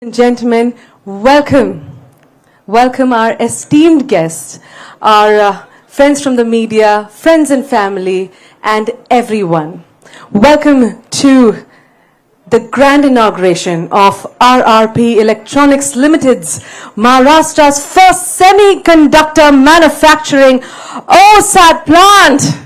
And gentlemen, welcome. Welcome our esteemed guests, our friends from the media, friends and family, and everyone. Welcome to the grand inauguration of RRP Electronics Limited's Maharashtra's first semiconductor manufacturing OSAT plant.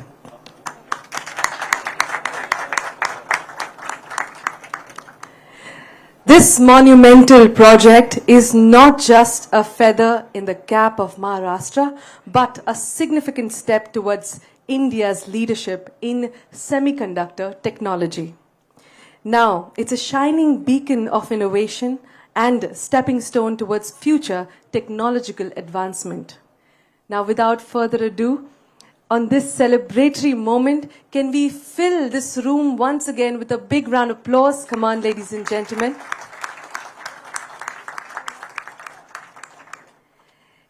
This monumental project is not just a feather in the cap of Maharashtra, but a significant step towards India's leadership in semiconductor technology. Now, it's a shining beacon of innovation and stepping stone towards future technological advancement. Now, without further ado, on this celebratory moment, can we fill this room once again with a big round of applause? Come on, ladies and gentlemen.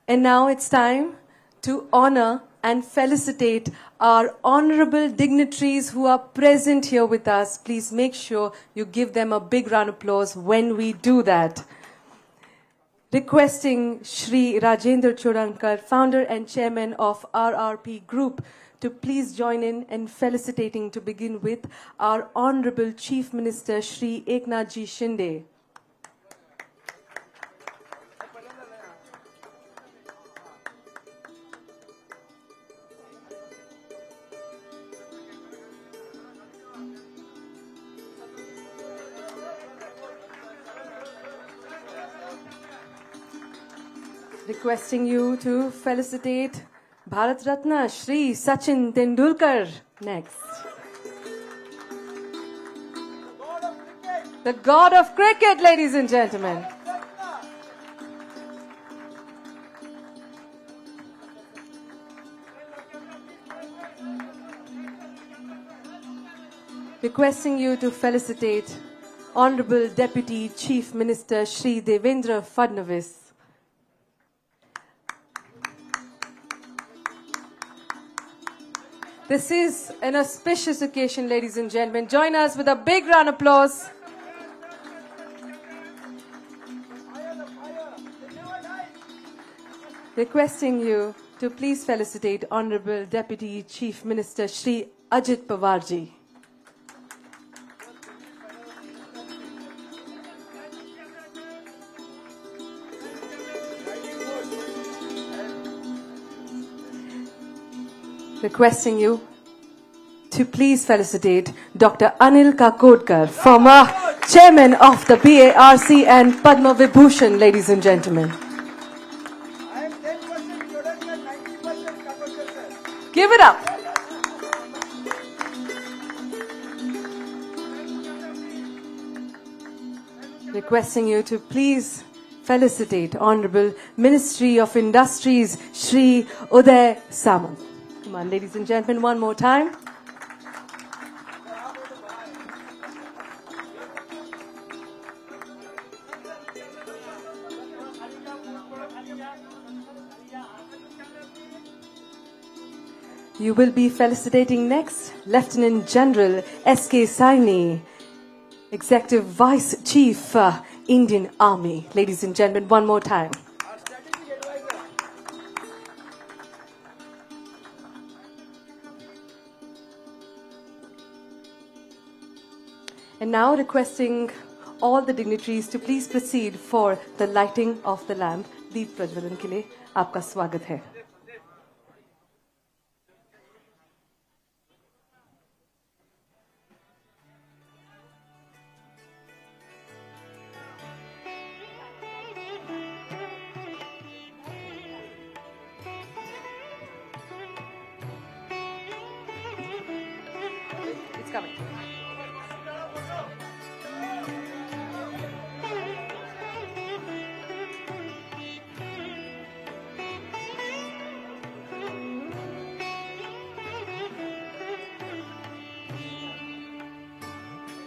And now it's time to honor and felicitate our honorable dignitaries who are present here with us. Please make sure you give them a big round of applause when we do that. Requesting Shri Rajendra Chodankar, founder and chairman of RRP Group, to please join in felicitating to begin with our Honorable Chief Minister Shri Eknath Ji Shinde. Requesting you to felicitate Bharat Ratna Shri Sachin Tendulkar next. The god of cricket, ladies and gentlemen. Requesting you to felicitate Honorable Deputy Chief Minister Shri Devendra Fadnavis. This is an auspicious occasion, ladies and gentlemen. Join us with a big round of applause. Requesting you to please felicitate Honorable Deputy Chief Minister Shri Ajit Pawarji. Requesting you to please felicitate Dr. Anil Kakodkar, former chairman of the BARC and Padma Vibhushan, ladies and gentlemen. I am 10% Chodankar, 90% Kakodkar, sir. Give it up. Requesting you to please felicitate Honorable Ministry of Industries, Shri Uday Samant. Come on, ladies and gentlemen, one more time. You will be felicitating next Lieutenant General S.K. Saini, Executive Vice Chief, Indian Army. Ladies and gentlemen, one more time. Our strategic advisor. And now requesting all the dignitaries to please proceed for the lighting of the lamp. Deep प्रज्वलन के लिए आपका स्वागत है. It's coming.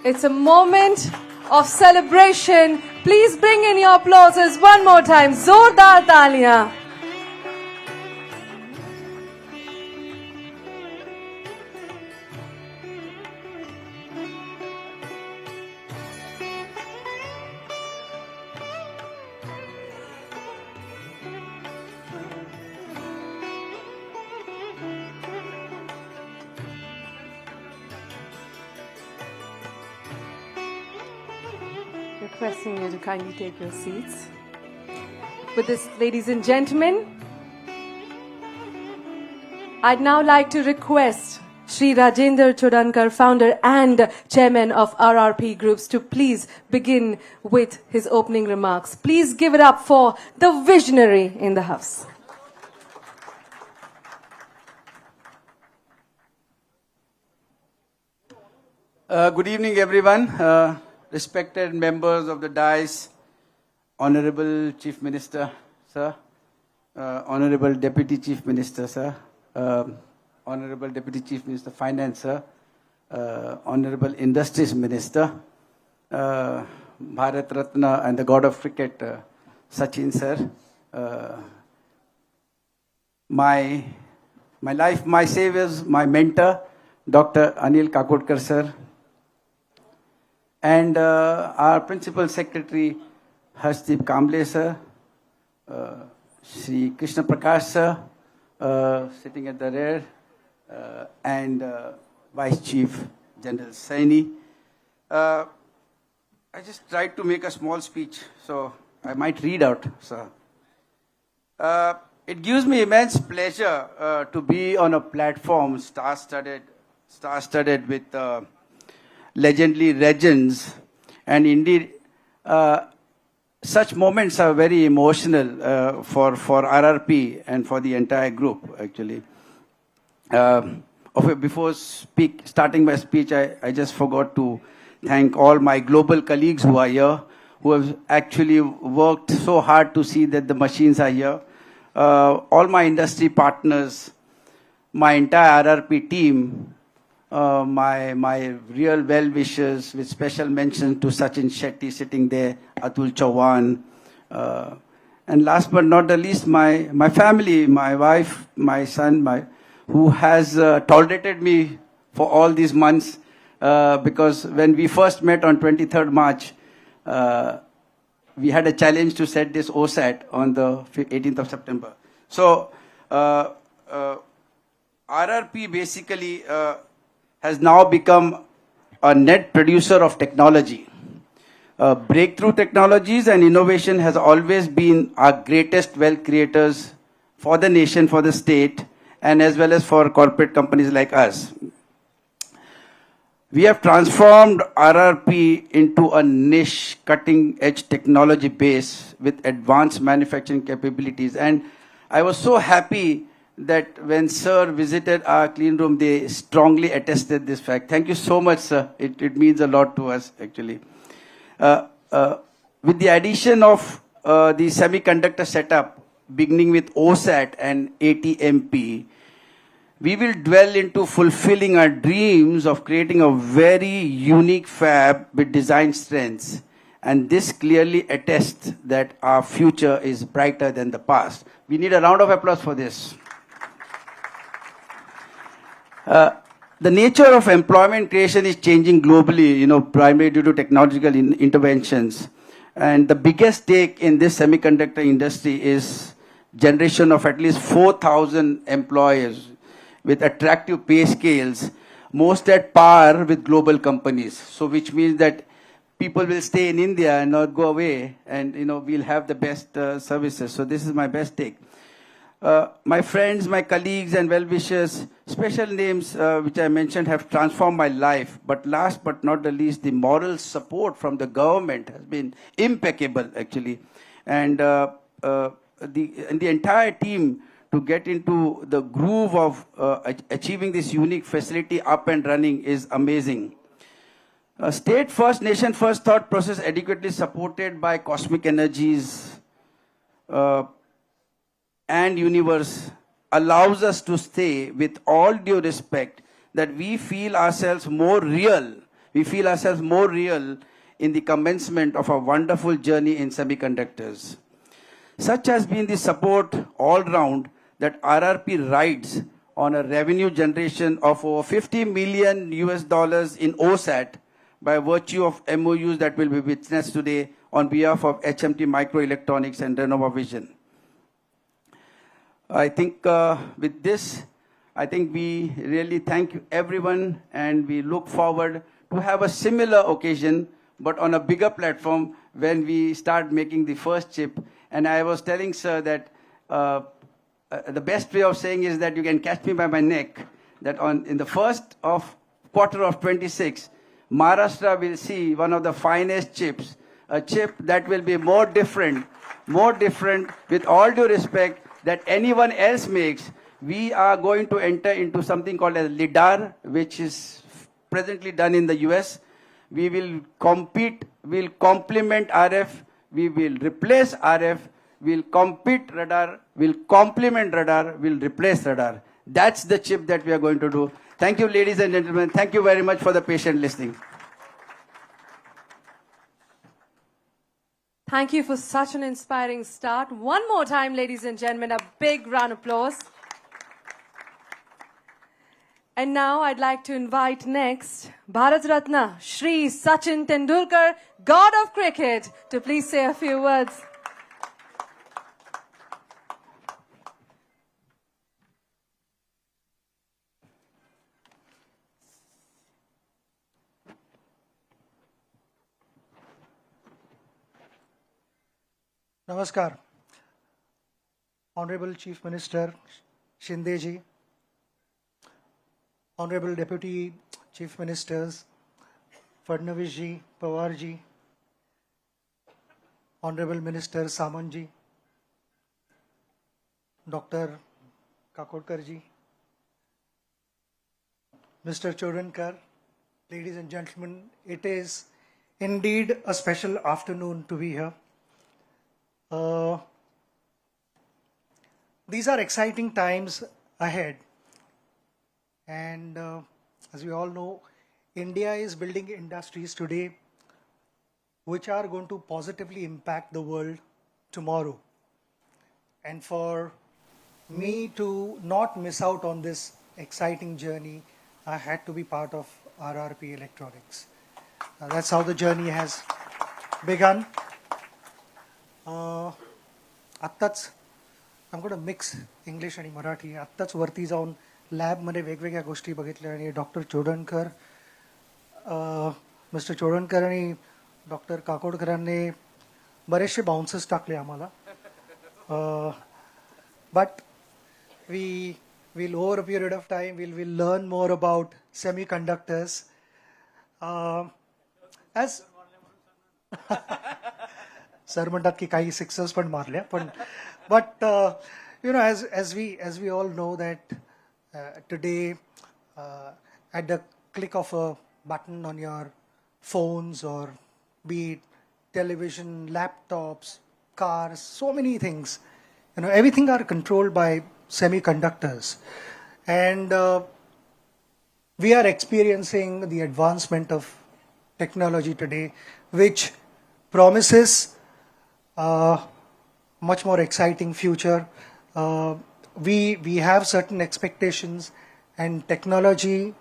It's a moment of celebration. Please bring in your applauses one more time. Zordar taaliyan. Requesting you to kindly take your seats. With this, ladies and gentlemen, I'd now like to request Shri Rajendra Chodankar, founder and chairman of RRP Groups, to please begin with his opening remarks. Please give it up for the visionary in the house. Good evening, everyone. Respected members of the dais, Honorable Chief Minister, sir, Honorable Deputy Chief Minister, sir, Honorable Deputy Chief Minister Finance, sir, Honorable Industries Minister, Bharat Ratna and the God of Cricket, Sachin, sir, my life, my saviors, my mentor, Dr. Anil Kakodkar, sir, and our Principal Secretary, Harshdeep Kamble, sir, Shri Krishna Prakash, sir, sitting at the rear, and Vice Chief General Saini. I just tried to make a small speech, so I might read out, sir. It gives me immense pleasure to be on a platform star-studded with legendary legends, and indeed, such moments are very emotional for RRP and for the entire group, actually. Before starting my speech, I just forgot to thank all my global colleagues who are here, who have actually worked so hard to see that the machines are here. All my industry partners, my entire RRP team, my real well-wishers, with special mention to Sachin Shetty sitting there, Atul Chauhan, and last but not the least, my family, my wife, my son, who has tolerated me for all these months, because when we first met on 23rd March, we had a challenge to set this OSAT on the 18th of September. So, RRP basically has now become a net producer of technology. Breakthrough technologies and innovation has always been our greatest wealth creators for the nation, for the state, and as well as for corporate companies like us. We have transformed RRP into a niche, cutting-edge technology base with advanced manufacturing capabilities. And I was so happy that when Sir visited our clean room, they strongly attested this fact. Thank you so much, sir. It means a lot to us, actually. With the addition of the semiconductor setup, beginning with OSAT and ATMP, we will dwell into fulfilling our dreams of creating a very unique fab with design strengths. And this clearly attests that our future is brighter than the past. We need a round of applause for this. The nature of employment creation is changing globally, primarily due to technological interventions. And the biggest stake in this semiconductor industry is generation of at least 4,000 employers with attractive pay scales, most at par with global companies. So which means that people will stay in India and not go away, and we'll have the best services. So this is my best take. My friends, my colleagues and well-wishers, special names which I mentioned have transformed my life. But last but not the least, the moral support from the government has been impeccable, actually. And the entire team to get into the groove of achieving this unique facility up and running is amazing. State first, nation first thought process adequately supported by cosmic energies and universe allows us to say with all due respect that we feel ourselves more real. We feel ourselves more real in the commencement of a wonderful journey in semiconductors. Such has been the support all round that RRP rides on a revenue generation of over $50 million in OSAT by virtue of MOUs that will be witnessed today on behalf of HMT Microelectronics and Renova Vision. I think with this, I think we really thank you everyone, and we look forward to have a similar occasion, but on a bigger platform when we start making the first chip. And I was telling sir that the best way of saying is that you can catch me by my neck, that in the first quarter of 26, Maharashtra will see one of the finest chips, a chip that will be more different, with all due respect, that anyone else makes. We are going to enter into something called as LIDAR, which is presently done in the US. We will compete, we'll complement RF, we will replace RF, we'll compete radar, we'll complement radar, we'll replace radar. That's the chip that we are going to do. Thank you, ladies and gentlemen. Thank you very much for the patient listening. Thank you for such an inspiring start. One more time, ladies and gentlemen, a big round of applause. And now I'd like to invite next Bharat Ratna, Shri Sachin Tendulkar, God of Cricket, to please say a few words. Namaskar. Honorable Chief Minister Shinde ji, Honorable Deputy Chief Ministers Fadnavis ji, Pawar ji, Honorable Minister Samant ji, Dr. Kakodkar ji, Mr. Chodankar, ladies and gentlemen, it is indeed a special afternoon to be here. These are exciting times ahead, and as we all know, India is building industries today which are going to positively impact the world tomorrow. And for me to not miss out on this exciting journey, I had to be part of RRP Electronics. That's how the journey has begun. आत्ताच I'm going to mix English आणि मराठी. आत्ताच वरती जाऊन लॅबमध्ये वेगवेगळ्या गोष्टी बघितल्या आणि डॉक्टर चोडणकर, मिस्टर चोडणकर आणि डॉक्टर काकोडकरांनी बरेचसे बाउन्सेस टाकले आम्हाला. But we'll over a period of time we'll learn more about semiconductors. As sir म्हणतात की काही सिक्सर्स पण मारल्या पण but you know, as we all know that today at the click of a button on your phones, or be it television, laptops, cars, so many things, you know, everything are controlled by semiconductors. And we are experiencing the advancement of technology today, which promises much more exciting future. We have certain expectations, and technology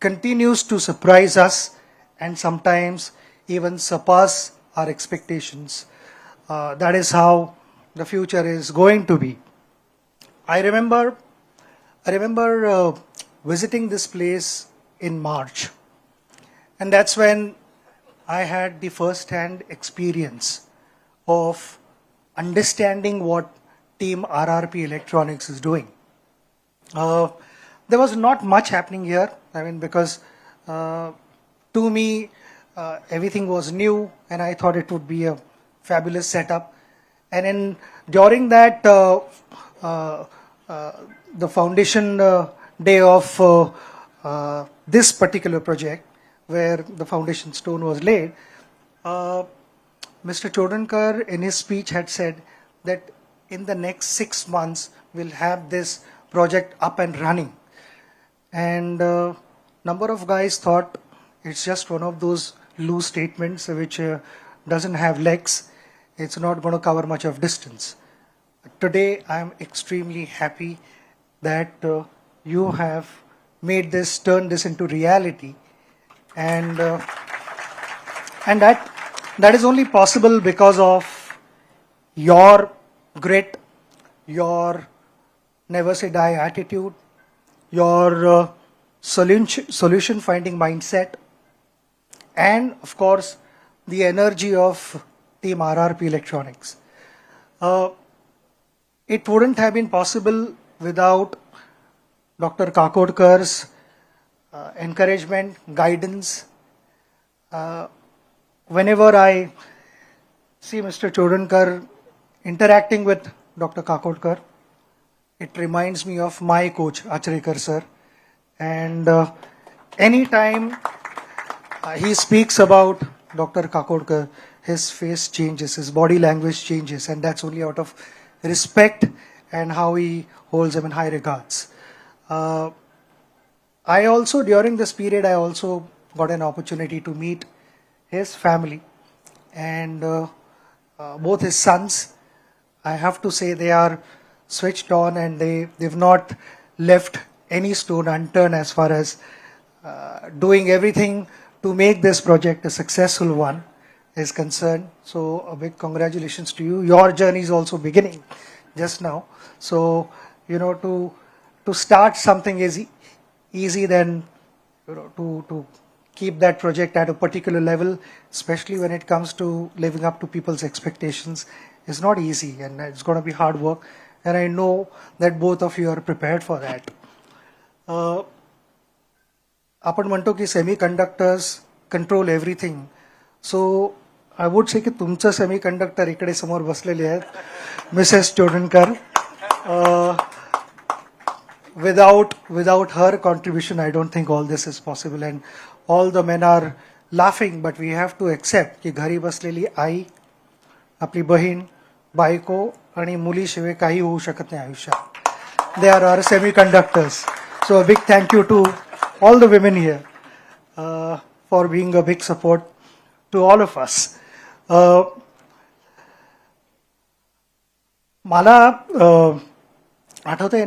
continues to surprise us and sometimes even surpass our expectations. That is how the future is going to be. I remember visiting this place in March, and that's when I had the first-hand experience of understanding what Team RRP Electronics is doing. There was not much happening here. I mean, because to me, everything was new, and I thought it would be a fabulous setup. And during that, the foundation day of this particular project, where the foundation stone was laid, Mr. Chodankar in his speech had said that in the next 6 months we'll have this project up and running. And number of guys thought it's just one of those loose statements which doesn't have legs. It's not going to cover much of distance. Today I am extremely happy that you have made this, turned this into reality, and that is only possible because of your grit, your never say die attitude, your solution finding mindset, and of course the energy of Team RRP Electronics. It wouldn't have been possible without Dr. Kakodkar's encouragement, guidance. Whenever I see Mr. Chodankar interacting with Dr. Kakodkar, it reminds me of my coach, Achrekar sir. And anytime he speaks about Dr. Kakodkar, his face changes, his body language changes, and that's only out of respect and how he holds him in high regards. I also, during this period, I also got an opportunity to meet his family and both his sons. I have to say they are switched on and they've not left any stone unturned as far as doing everything to make this project a successful one is concerned. So a big congratulations to you. Your journey is also beginning just now. So, you know, to start something is easy than, you know, to keep that project at a particular level, especially when it comes to living up to people's expectations, is not easy, and it's going to be hard work. And I know that both of you are prepared for that. आपण म्हणतो की semiconductors control everything. So I would say की तुमचं semiconductor इकडे समोर बसलेले आहेत Mrs Chodankar. Without her contribution, I don't think all this is possible. And all the men are laughing, but we have to accept की घरी बसलेली आई, आपली बहीण, बायको आणि मुलीशिवाय काही होऊ शकत नाही आयुष्यात. They are our semiconductors. So a big thank you to all the women here for being a big support to all of us. मला आठवतं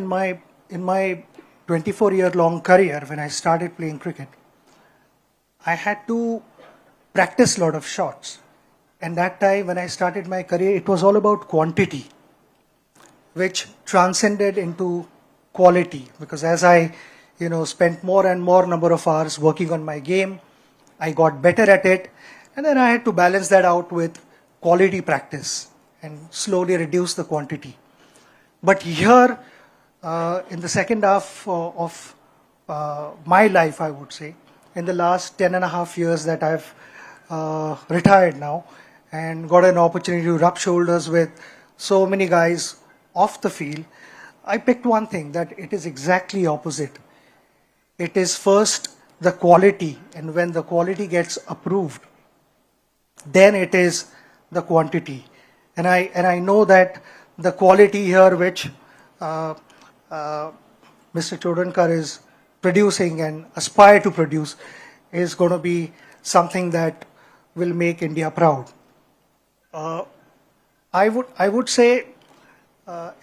in my 24-year long career, when I started playing cricket, I had to practice a lot of shots. And that time when I started my career, it was all about quantity, which transcended into quality. Because as I, spent more and more number of hours working on my game, I got better at it. And then I had to balance that out with quality practice and slowly reduce the quantity. But here, in the second half of my life, I would say, in the last 10.5 years that I've retired now and got an opportunity to rub shoulders with so many guys off the field, I picked one thing, that it is exactly opposite. It is first the quality, and when the quality gets approved, then it is the quantity. And I know that the quality here which Mr. Chodankar is producing and aspire to produce is going to be something that will make India proud. I would say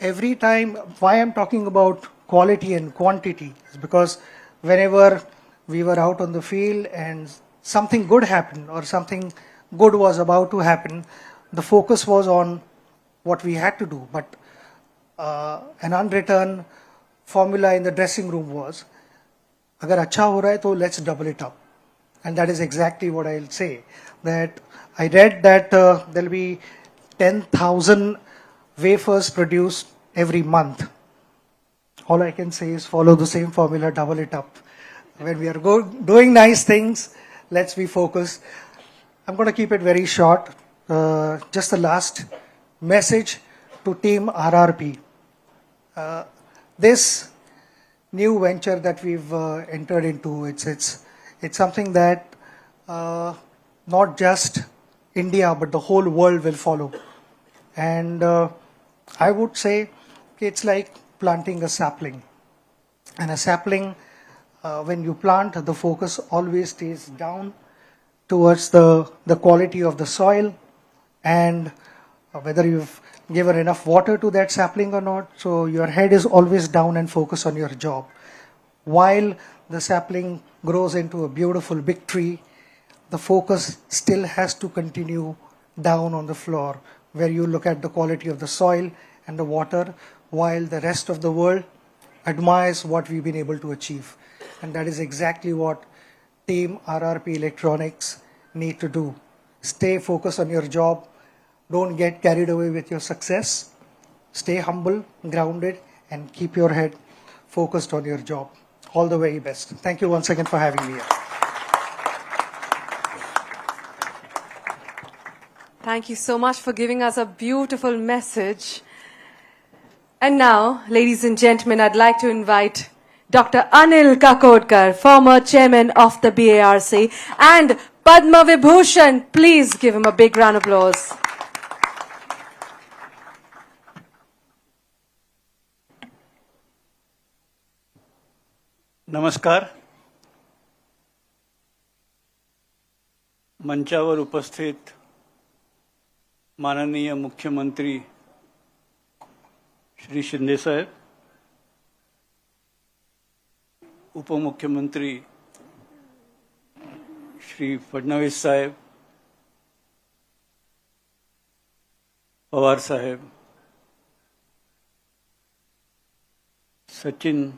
every time why I'm talking about quality and quantity is because whenever we were out on the field and something good happened or something good was about to happen, the focus was on what we had to do. But an unwritten formula in the dressing room was, agar acha ho raha hai, to let's double it up. And that is exactly what I'll say. That I read that there'll be 10,000 wafers produced every month. All I can say is follow the same formula, double it up. When we are doing nice things, let's be focused. I'm going to keep it very short. Just the last message to Team RRP. This new venture that we've entered into, it's something that not just India but the whole world will follow. And I would say it's like planting a sapling. And a sapling, when you plant, the focus always stays down towards the quality of the soil and whether you've given enough water to that sapling or not. So your head is always down and focus on your job. While the sapling grows into a beautiful big tree, the focus still has to continue down on the floor, where you look at the quality of the soil and the water, while the rest of the world admires what we've been able to achieve. And that is exactly what Team RRP Electronics need to do. Stay focused on your job, Don't get carried away with your success. Stay humble, grounded, and keep your head focused on your job. All the very best. Thank you once again for having me here. Thank you so much for giving us a beautiful message. And now, ladies and gentlemen, I'd like to invite Dr. Anil Kakodkar, former chairman of the BARC, and Padma Vibhushan. Please give him a big round of applause. नमस्कार. मंचावर उपस्थित माननीय मुख्यमंत्री श्री शिंदे साहेब, उपमुख्यमंत्री श्री फडणवीस साहेब, पवार साहेब, सचिन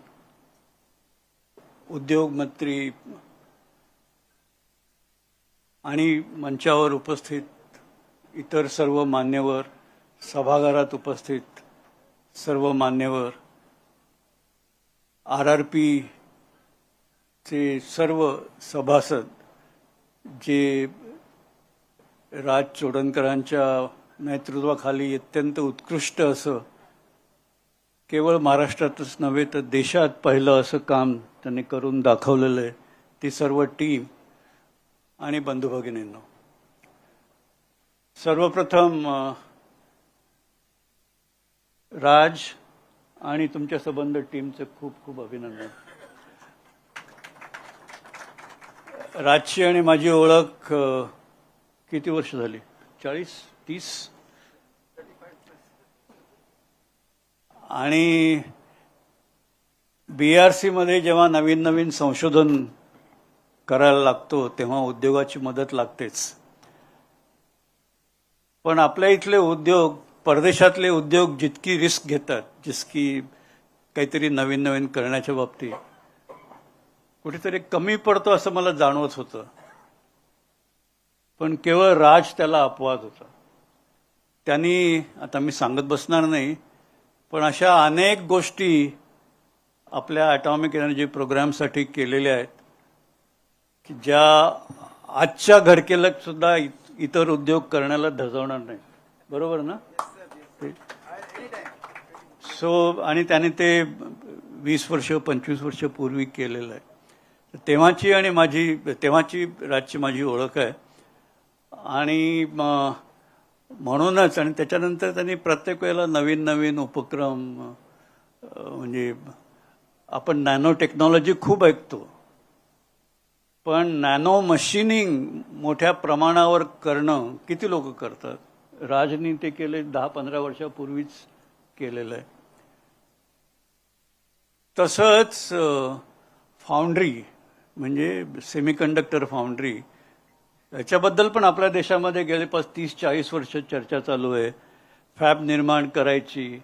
उद्योग मंत्री आणि मंचावर उपस्थित इतर सर्व मान्यवर, सभागृहात उपस्थित सर्व मान्यवर, आरआरपी चे सर्व सभासद जे राज चोडणकरांच्या नेतृत्वाखाली अत्यंत उत्कृष्ट असं केवळ महाराष्ट्रातच नव्हे तर देशात पहिलं असं काम त्यांनी करून दाखवलेलं आहे, ती सर्व टीम आणि बंधू भगिनींनो, सर्वप्रथम राज आणि तुमच्या संबंध टीमचे खूप खूप अभिनंदन. राजची आणि माझी ओळख किती वर्ष झाली? 40-30. आणि बीआरसी मध्ये जेव्हा नवीन नवीन संशोधन करायला लागतो तेव्हा उद्योगाची मदत लागतेच. पण आपल्या इथले उद्योग, परदेशातले उद्योग जितकी रिस्क घेतात, जितकी काहीतरी नवीन नवीन करण्याच्या बाबतीत कुठेतरी कमी पडतो असं मला जाणवत होतं. पण केवळ राज त्याला अपवाद होता. त्यांनी, आता मी सांगत बसणार नाही, पण अशा अनेक गोष्टी आपल्या ॲटॉमिक एनर्जी प्रोग्रामसाठी केलेल्या आहेत की ज्या आजच्या घडकेला सुद्धा इतर उद्योग करण्याला धजावणार नाही. बरोबर ना? आणि त्याने ते 20 वर्ष 25 वर्ष पूर्वी केलेलं आहे. तेव्हाची राजची माझी ओळख आहे. आणि म्हणूनच, आणि त्याच्यानंतर त्यांनी प्रत्येक वेळेला नवीन नवीन उपक्रम, म्हणजे आपण नॅनो टेक्नॉलॉजी खूप ऐकतो, पण नॅनो मशिनिंग मोठ्या प्रमाणावर करणं किती लोक करतात? राजनी ते केले 10-15 वर्षापूर्वीच केलेलं आहे. तसंच फाउंड्री म्हणजे सेमीकंडक्टर फाउंड्री, याच्याबद्दल पण आपल्या देशामध्ये गेले 35-40 वर्ष चर्चा चालू आहे. फॅब निर्माण करायची,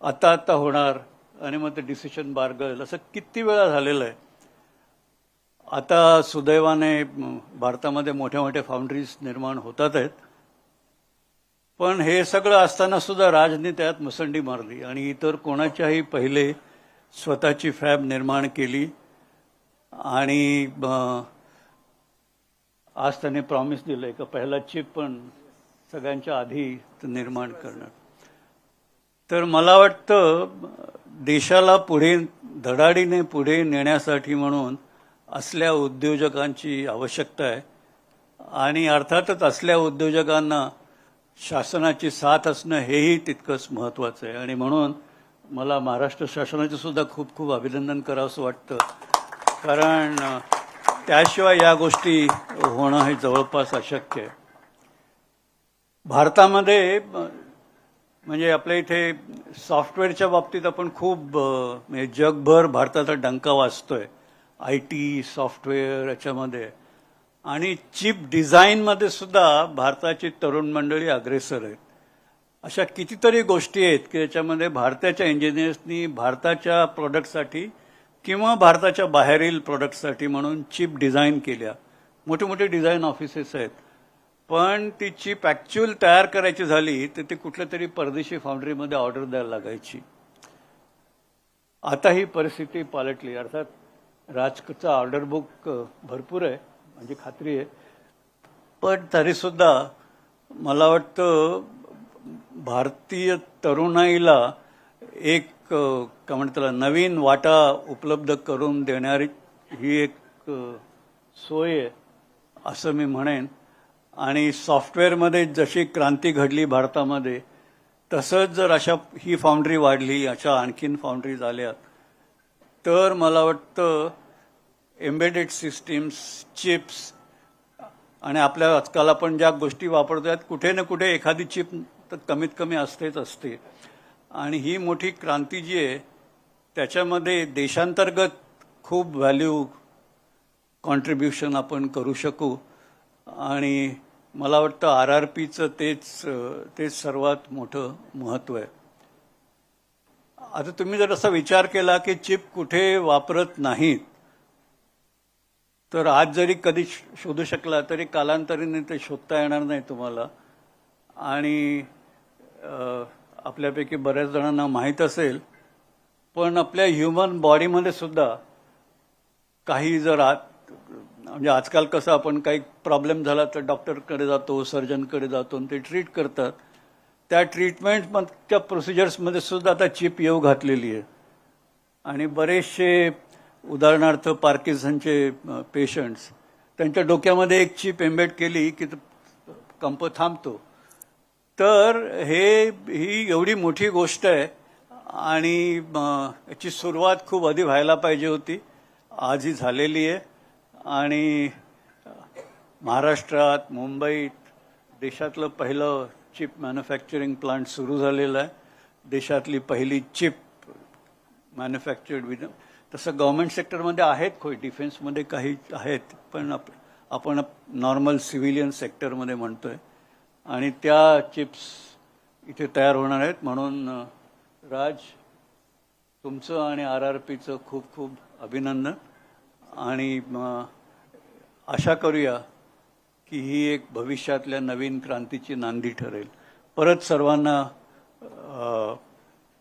आता होणार, आणि मग ते डिसिशन बारगल, असं किती वेळा झालेलं आहे. आता सुदैवाने भारतामध्ये मोठ्या मोठ्या फाउंड्रीज निर्माण होतात आहेत. पण हे सगळं असताना सुद्धा राजनी त्यात मुसंडी मारली आणि इतर कोणाच्याही पहिले स्वतःची फॅब निर्माण केली. आणि आज त्याने प्रॉमिस दिलंय का पहिला चिप पण सगळ्यांच्या आधी निर्माण करणार. तर मला वाटतं देशाला पुढे धडाडीने पुढे नेण्यासाठी म्हणून असल्या उद्योजकांची आवश्यकता आहे. आणि अर्थातच असल्या उद्योजकांना शासनाची साथ असणं हेही तितकंच महत्त्वाचं आहे. आणि म्हणून मला महाराष्ट्र शासनाचे सुद्धा खूप खूप अभिनंदन करावंसं वाटतं, कारण त्याशिवाय या गोष्टी होणं हे जवळपास अशक्य आहे. भारतामध्ये म्हणजे आपल्या इथे सॉफ्टवेअरच्या बाबतीत आपण खूप म्हणजे जगभर भारताचा डंका वाजतोय. IT सॉफ्टवेअर याच्यामध्ये आणि चिप डिझाईनमध्ये सुद्धा भारताची तरुण मंडळी अग्रेसर आहेत. अशा कितीतरी गोष्टी आहेत की याच्यामध्ये भारताच्या इंजिनियर्सनी भारताच्या प्रोडक्टसाठी किंवा भारताच्या बाहेरील प्रोडक्टसाठी म्हणून चिप डिझाईन केल्या. मोठे मोठे डिझाईन ऑफिसेस आहेत. पण ती चिप ऍक्च्युअल तयार करायची झाली तर ती कुठल्या तरी परदेशी फाउंड्रीमध्ये ऑर्डर द्यायला लागायची. आता ही परिस्थिती पालटली. अर्थात राजचं ऑर्डर बुक भरपूर आहे, म्हणजे खात्री आहे, पण तरीसुद्धा मला वाटतं भारतीय तरुणाईला एक काय म्हणतात त्याला नवीन वाटा उपलब्ध करून देणारी ही एक सोय आहे असं मी म्हणेन. आणि सॉफ्टवेअरमध्ये जशी क्रांती घडली भारतामध्ये, तसंच जर अशा ही फाउंड्री वाढली, अशा आणखीन फाउंड्रीज आल्या, तर मला वाटतं एम्बेडेड सिस्टीम्स, चिप्स आणि आपल्या आजकाल आपण ज्या गोष्टी वापरतोय कुठे ना कुठे एखादी चिप तर कमीत कमी असतेच असते. आणि ही मोठी क्रांती जी आहे त्याच्यामध्ये देशांतर्गत खूप व्हॅल्यू कॉन्ट्रीब्युशन आपण करू शकू. आणि मला वाटतं RRPचं तेच सर्वात मोठं महत्त्व आहे. आता तुम्ही जर असा विचार केला की चिप कुठे वापरत नाहीत, तर आज जरी कधी शोधू शकला तरी कालांतराने ते शोधता येणार नाही तुम्हाला. आणि आपल्यापैकी बऱ्याच जणांना माहीत असेल, पण आपल्या ह्युमन बॉडीमध्ये सुद्धा काही जर म्हणजे आजकाल कसं आपण काही प्रॉब्लेम झाला तर डॉक्टरकडे जातो, सर्जनकडे जातो आणि ते ट्रीट करतात. त्या ट्रीटमेंटच्या प्रोसिजर्समध्ये सुद्धा आता चिप येऊ घातलेली आहे. आणि बरेचसे उदाहरणार्थ पार्किन्सनचे पेशंट्स, त्यांच्या डोक्यामध्ये एक चिप एम्बेड केली की कंप थांबतो. तर ही एवढी मोठी गोष्ट आहे आणि याची सुरुवात खूप आधी व्हायला पाहिजे होती. आज ही झालेली आहे. आणि महाराष्ट्रात, मुंबईत देशातलं पहिलं चिप मॅन्युफॅक्चरिंग प्लांट सुरू झालेलं आहे. देशातली पहिली चिप मॅन्युफॅक्चर्ड विथ, तसं गव्हर्नमेंट सेक्टरमध्ये आहेत, खोय डिफेन्समध्ये काही आहेत, पण आपण नॉर्मल सिव्हिलियन सेक्टरमध्ये म्हणतोय. आणि त्या चिप्स इथे तयार होणार आहेत. म्हणून राज, तुमचं आणि RRPचं खूप खूप अभिनंदन. आणि आशा करूया की ही एक भविष्यातल्या नवीन क्रांतीची नांदी ठरेल. परत सर्वांना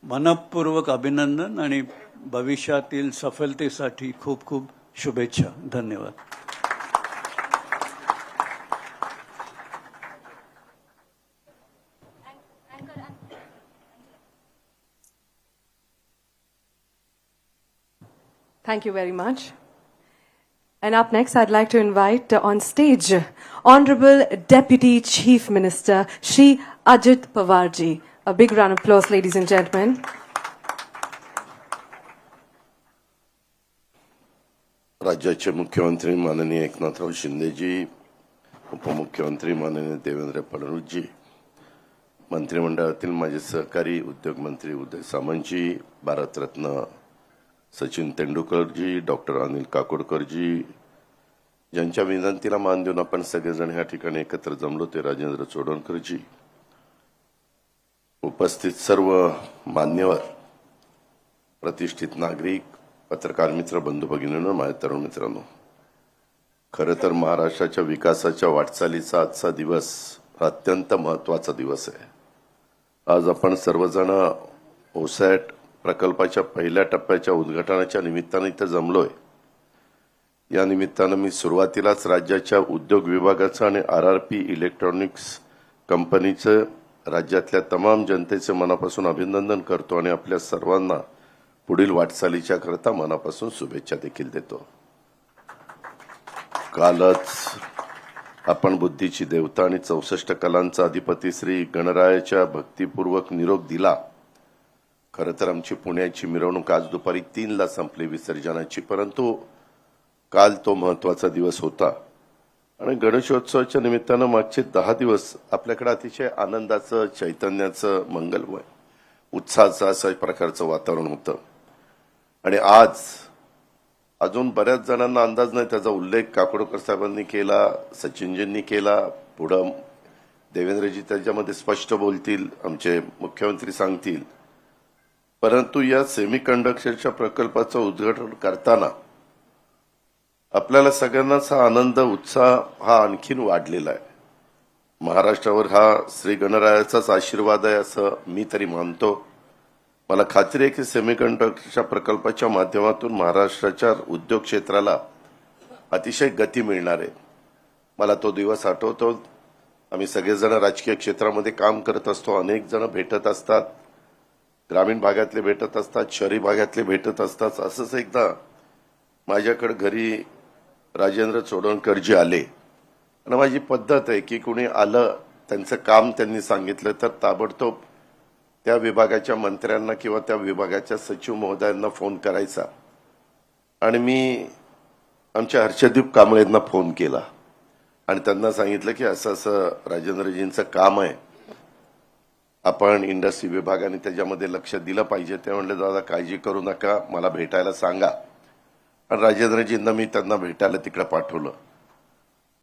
मनपूर्वक अभिनंदन आणि भविष्यातील सफलतेसाठी खूप खूप शुभेच्छा. धन्यवाद. Thank you very much. And up next, I'd like to invite on stage Honorable Deputy Chief Minister Shri Ajit Pawarji. A big round of applause, ladies and gentlemen. राज्याचे मुख्यमंत्री माननीय एकनाथराव शिंदेजी, उपमुख्यमंत्री माननीय देवेंद्र फडणवीसजी, मंत्रिमंडळातील माझे सहकारी उद्योगमंत्री उदय सामंतजी, भारतरत्न सचिन तेंडुलकरजी, डॉक्टर अनिल काकोडकरजी, ज्यांच्या विनंतीला मान देऊन आपण सगळेजण ह्या ठिकाणी एकत्र जमलो ते राजेंद्र चोडणकरजी, उपस्थित सर्व मान्यवर, प्रतिष्ठित नागरिक, पत्रकार मित्र, बंधू भगिनींनो, माझ्या तरुण मित्रांनो, खरं तर महाराष्ट्राच्या विकासाच्या वाटचालीचा आजचा दिवस हा अत्यंत महत्वाचा दिवस आहे. आज आपण सर्वजण OSAT प्रकल्पाच्या पहिल्या टप्प्याच्या उद्घाटनाच्या निमित्तानं इथं जमलोय. या निमित्तानं मी सुरुवातीलाच राज्याच्या उद्योग विभागाचं आणि RRP इलेक्ट्रॉनिक्स कंपनीचं राज्यातल्या तमाम जनतेचे मनापासून अभिनंदन करतो आणि आपल्या सर्वांना पुढील वाटचालीच्या करता मनापासून शुभेच्छा देखील देतो. कालच आपण बुद्धीची देवता आणि 64 कलांचा अधिपती श्री गणरायाच्या भक्तिपूर्वक निरोप दिला. खरं तर आमची पुण्याची मिरवणूक आज दुपारी 3ला संपली विसर्जनाची, परंतु काल तो महत्वाचा दिवस होता आणि गणेशोत्सवाच्या निमित्तानं मागचे 10 दिवस आपल्याकडे अतिशय आनंदाचं, चैतन्याचं, मंगलमय, उत्साहाचं असं प्रकारचं वातावरण होतं. आणि आज अजून बऱ्याच जणांना अंदाज नाही, त्याचा उल्लेख काकोडकर साहेबांनी केला, सचिनजींनी केला, पुढं देवेंद्रजी त्याच्यामध्ये स्पष्ट बोलतील, आमचे मुख्यमंत्री सांगतील. परंतु या सेमीकंडक्टरच्या प्रकल्पाचं उद्घाटन करताना आपल्याला सगळ्यांनाच हा आनंद, उत्साह हा आणखीन वाढलेला आहे. महाराष्ट्रावर हा श्री गणरायाचाच आशीर्वाद आहे असं मी तरी मानतो. मला खात्री आहे की सेमीकंडक्टरच्या प्रकल्पाच्या माध्यमातून महाराष्ट्राच्या उद्योग क्षेत्राला अतिशय गती मिळणार आहे. मला तो दिवस आठवतो. आम्ही सगळेजण राजकीय क्षेत्रामध्ये काम करत असतो. अनेक जण भेटत असतात. ग्रामीण भागातले भेटत असतात, शहरी भागातले भेटत असतात. असंच एकदा माझ्याकडे घरी राजेंद्र चोडणकरजी आले आणि माझी पद्धत आहे की कुणी आलं, त्यांचं काम त्यांनी सांगितलं तर ताबडतोब त्या विभागाच्या मंत्र्यांना किंवा त्या विभागाच्या सचिव महोदयांना फोन करायचा. आणि मी आमच्या हर्षदीप कांबळेंना फोन केला आणि त्यांना सांगितलं की असं असं राजेंद्रजींचं काम आहे, आपण इंडस्ट्री विभागाने त्याच्यामध्ये लक्ष दिलं पाहिजे. ते म्हणले दादा काळजी करू नका, मला भेटायला सांगा. आणि राजेंद्रजींना मी त्यांना भेटायला तिकडे पाठवलं.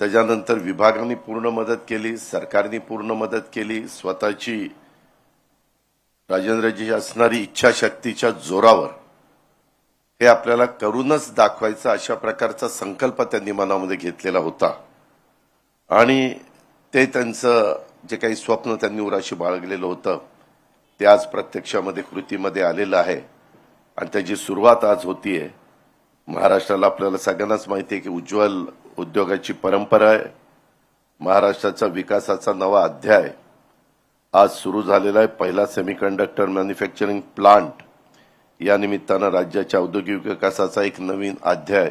त्याच्यानंतर विभागाने पूर्ण मदत केली, सरकारने पूर्ण मदत केली. स्वतःची राजेंद्रजी असणारी इच्छाशक्तीच्या जोरावर हे आपल्याला करूनच दाखवायचं अशा प्रकारचा संकल्प त्यांनी मनामध्ये घेतलेला होता. आणि ते त्यांचं जे काही स्वप्न त्यांनी उराशी बाळगलेलं होतं ते आज प्रत्यक्षामध्ये कृतीमध्ये आलेलं आहे आणि त्याची सुरुवात आज होतीये. महाराष्ट्राला आपल्याला सगळ्यांनाच माहिती आहे की उज्ज्वल उद्योगाची परंपरा आहे. महाराष्ट्राचा विकासाचा नवा अध्याय आज सुरू झालेला आहे. पहिला सेमीकंडक्टर मॅन्युफॅक्चरिंग प्लांट या निमित्तानं राज्याच्या औद्योगिक विकासाचा एक नवीन अध्याय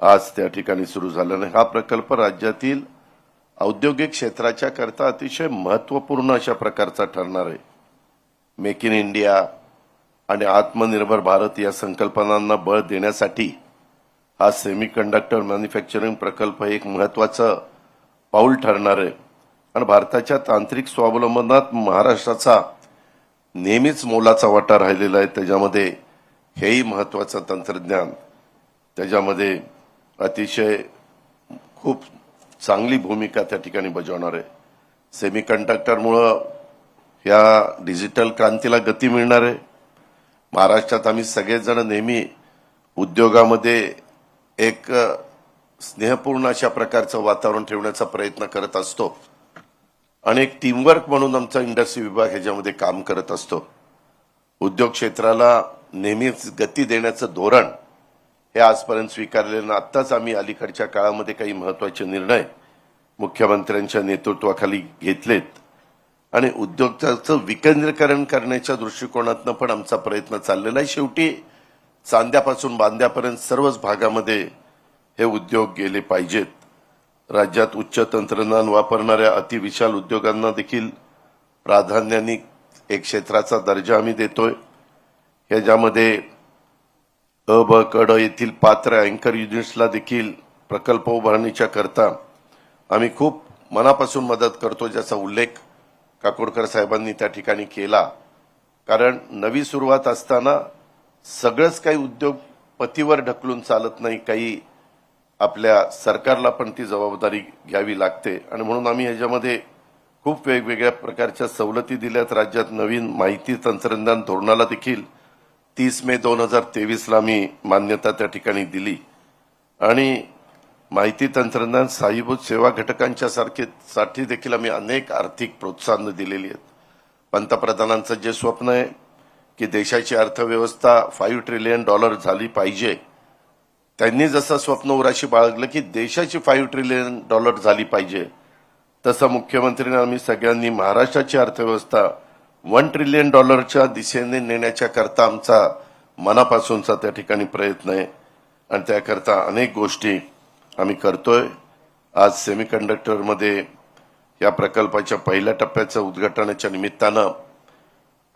आज त्या ठिकाणी सुरू झाला आहे. हा प्रकल्प राज्यातील औद्योगिक क्षेत्राच्या करता अतिशय महत्वपूर्ण अशा प्रकारचा ठरणार आहे. मेक इन इंडिया आणि आत्मनिर्भर भारत या संकल्पनांना बळ देण्यासाठी हा सेमीकंडक्टर मॅन्युफॅक्चरिंग प्रकल्प एक महत्वाचं पाऊल ठरणार आहे. आणि भारताच्या तांत्रिक स्वावलंबनात महाराष्ट्राचा नेहमीच मोलाचा वाटा राहिलेला आहे. त्याच्यामध्ये हेही महत्वाचं तंत्रज्ञान त्याच्यामध्ये अतिशय खूप चांगली भूमिका त्या ठिकाणी बजावणार आहे. सेमीकंडक्टरमुळं या डिजिटल क्रांतीला गती मिळणार आहे. महाराष्ट्रात आम्ही सगळेजण नेहमी उद्योगामध्ये एक स्नेहपूर्ण अशा प्रकारचं वातावरण ठेवण्याचा प्रयत्न करत असतो आणि एक टीमवर्क म्हणून आमचा इंडस्ट्री विभाग ह्याच्यामध्ये काम करत असतो. उद्योग क्षेत्राला नेहमीच गती देण्याचं धोरण हे आजपर्यंत स्वीकारलेलं. आत्ताच आम्ही अलीकडच्या काळामध्ये काही महत्वाचे निर्णय मुख्यमंत्र्यांच्या नेतृत्वाखाली घेतलेत आणि उद्योगाचं विकेंद्रीकरण करण्याच्या दृष्टिकोनातनं पण आमचा प्रयत्न चाललेला आहे. शेवटी चांद्यापासून बांद्यापर्यंत सर्वच भागामध्ये हे उद्योग गेले पाहिजेत. राज्यात उच्च तंत्रज्ञान वापरणाऱ्या अतिविशाल उद्योगांना देखील प्राधान्याने एक क्षेत्राचा दर्जा आम्ही देतोय. ह्याच्यामध्ये अ ब क ड येथील पात्र अँकर युनिट्सला देखील प्रकल्प उभारणीच्या करता आम्ही खूप मनापासून मदत करतो, ज्याचा उल्लेख काकोडकर साहेबांनी त्या ठिकाणी केला. कारण नवी सुरुवात असताना सगळंच काही उद्योगपतीवर ढकलून चालत नाही, काही आपल्या सरकारला पण ती जबाबदारी घ्यावी लागते. आणि म्हणून आम्ही ह्याच्यामध्ये खूप वेगवेगळ्या प्रकारच्या सवलती दिल्यात. राज्यात नवीन माहिती तंत्रज्ञान धोरणाला देखील 30 मे 2023ला आम्ही मान्यता त्या ठिकाणी दिली आणि माहिती तंत्रज्ञान साहिभूत सेवा घटकांच्या साठी देखील आम्ही अनेक आर्थिक प्रोत्साहन दिलेली आहेत. पंतप्रधानांचं जे स्वप्न आहे की देशाची अर्थव्यवस्था $5 ट्रिलियन झाली पाहिजे, त्यांनी जसं स्वप्न उराशी बाळगलं की देशाची $5 ट्रिलियन झाली पाहिजे, तसं मुख्यमंत्र्यांनी आम्ही सगळ्यांनी महाराष्ट्राची अर्थव्यवस्था $1 ट्रिलियन दिशेने नेण्याच्या करता आमचा मनापासूनचा त्या ठिकाणी प्रयत्न आहे आणि त्याकरता अनेक गोष्टी आम्ही करतोय. आज सेमीकंडक्टरमध्ये या प्रकल्पाच्या पहिल्या टप्प्याचं उद्घाटनाच्या निमित्तानं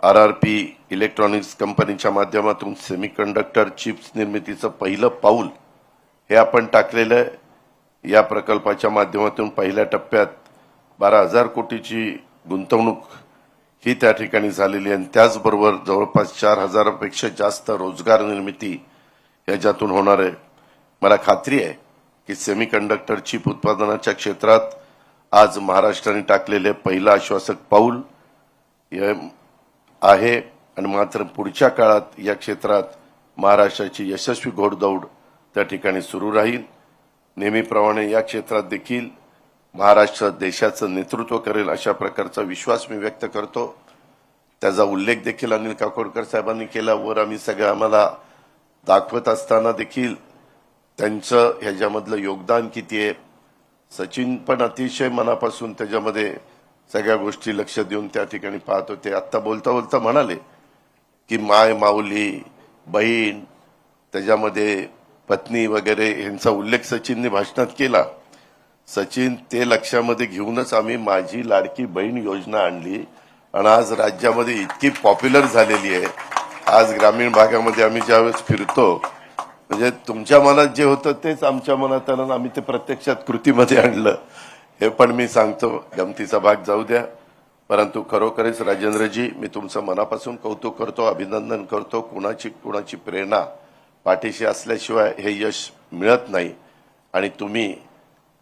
RRP इलेक्ट्रॉनिक्स कंपनीच्या माध्यमातून सेमीकंडक्टर चिप्स निर्मितीचं पहिलं पाऊल हे आपण टाकलेलं आहे. या प्रकल्पाच्या माध्यमातून पहिल्या टप्प्यात 12,000 कोटीची गुंतवणूक ही त्या ठिकाणी झालेली आहे. त्याचबरोबर जवळपास 4,000पेक्षा जास्त रोजगार निर्मिती याच्यातून होणार आहे. मला खात्री आहे की सेमीकंडक्टर चिप उत्पादनाच्या क्षेत्रात आज महाराष्ट्राने टाकलेले पहिलं आश्वासक पाऊल आहे आणि मात्र पुढच्या काळात या क्षेत्रात महाराष्ट्राची यशस्वी घोडदौड त्या ठिकाणी सुरू राहील. नेहमीप्रमाणे या क्षेत्रात देखील महाराष्ट्र देशाचं नेतृत्व करेल अशा प्रकारचा विश्वास मी व्यक्त करतो. त्याचा उल्लेख देखील अनिल काकोडकर साहेबांनी केला. वर आम्ही सगळं आम्हाला दाखवत असताना देखील त्यांचं ह्याच्यामधलं योगदान किती आहे. सचिन पण अतिशय मनापासून त्याच्यामध्ये सगळ्या गोष्टी लक्ष देऊन त्या ठिकाणी पाहत होते. आता बोलता बोलता म्हणाले की माय, माऊली, बहीण, त्याच्यामध्ये पत्नी वगैरे यांचा उल्लेख सचिनने भाषणात केला. सचिन ते लक्षामध्ये घेऊनच आम्ही माझी लाडकी बहीण योजना आणली आणि आज राज्यामध्ये इतकी पॉप्युलर झालेली आहे. आज ग्रामीण भागामध्ये आम्ही ज्यावेळेस फिरतो म्हणजे तुमच्या मनात जे होतं तेच आमच्या मनात आलं, आम्ही ते प्रत्यक्षात कृतीमध्ये आणलं. हे पण मी सांगतो, गमतीचा भाग जाऊ द्या. परंतु खरोखरच राजेंद्रजी, मी तुमचं मनापासून कौतुक करतो, अभिनंदन करतो. कुणाची प्रेरणा पाठीशी असल्याशिवाय हे यश मिळत नाही आणि तुम्ही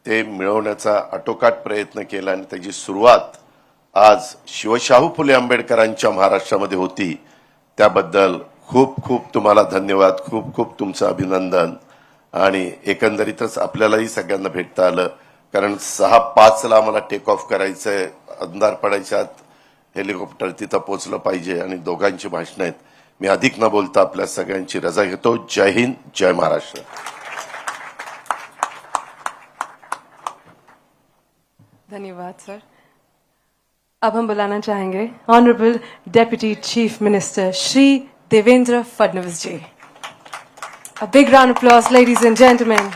ते मिळवण्याचा आटोकाट प्रयत्न केला आणि त्याची सुरुवात आज शिवशाहू फुले आंबेडकरांच्या महाराष्ट्रामध्ये होती. त्याबद्दल खूप खूप तुम्हाला धन्यवाद, खूप खूप तुमचं अभिनंदन. आणि एकंदरीतच आपल्यालाही सगळ्यांना भेटता आलं, कारण 6:05 आम्हाला टेक ऑफ करायचंय. अंधार पडायच्या आत हेलिकॉप्टर तिथं पोहोचलं पाहिजे आणि दोघांची भाषणं आहेत. मी अधिक न बोलता आपल्या सगळ्यांची रजा घेतो. जय हिंद, जय महाराष्ट्र. धन्यवाद सर. अब हम बुलाना चाहेंगे honourable deputy chief minister Shri Devendra Fadnavis ji. A big round of applause, ladies and gentlemen.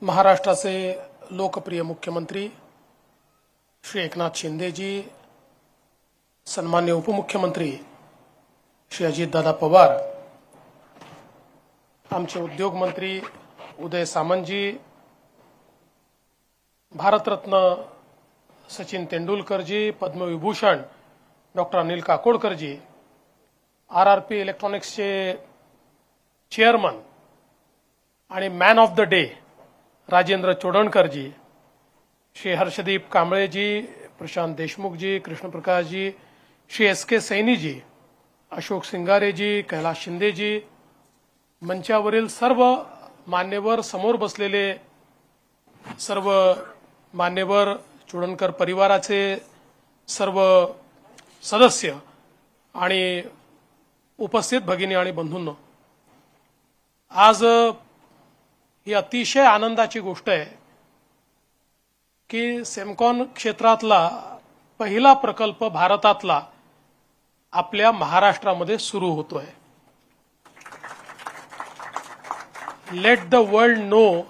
महाराष्ट्राचे लोकप्रिय मुख्यमंत्री श्री एकनाथ शिंदेजी, सन्मान्य उपमुख्यमंत्री श्री अजितदादा पवार, आमचे उद्योग मंत्री उदय सामंतजी, भारतरत्न सचिन तेंडुलकरजी, पद्मविभूषण डॉक्टर अनिल काकोडकरजी, RRP इलेक्ट्रॉनिक्सचे चेअरमन आणि man of the day Rajendra चोडणकरजी, श्री हर्षदीप कांबळेजी, प्रशांत देशमुखजी, कृष्णप्रकाशजी, श्री SK सैनीजी, अशोक सिंगारेजी, कैलास शिंदेजी, मंचावरील सर्व मान्यवर, समोर बसलेले सर्व मान्यवर, चोडणकर परिवाराचे सर्व सदस्य आणि उपस्थित भगिनी आणि बंधूंनो, आज ही अतिशय आनंदाची गोष्ट आहे की सेमकॉन क्षेत्रातला पहिला प्रकल्प भारतातला आपल्या महाराष्ट्रामध्ये सुरू होतोय. Let the world know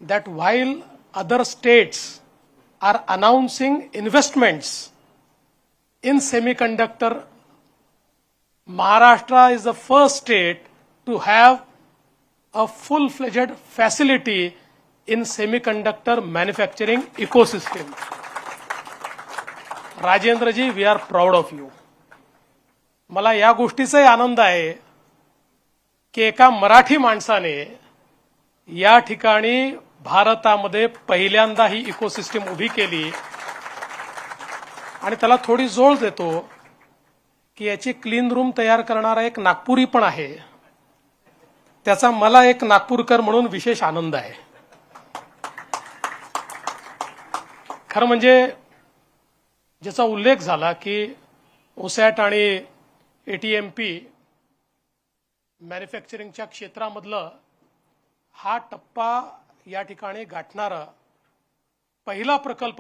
that while other states are announcing investments in semiconductor, Maharashtra is the first state to have a full-fledged facility in semiconductor manufacturing ecosystem. Rajendra ji, we are proud of you. मला या गोष्टीचाही आनंद आहे की एका मराठी माणसाने या ठिकाणी भारतामध्ये पहिल्यांदा ही इकोसिस्टम उभी केली आणि त्याला थोडी जोड देतो की याची क्लीन रूम तयार करणारा एक नागपुरी पण आहे. त्याचा मला एक नागपूरकर म्हणून विशेष आनंद आहे. खरं म्हणजे ज्याचा उल्लेख झाला की OSAT आणि ATMP मॅन्युफॅक्चरिंगच्या क्षेत्रामधलं हा टप्पा या ठिकाणी गाठणारा पहिला प्रकल्प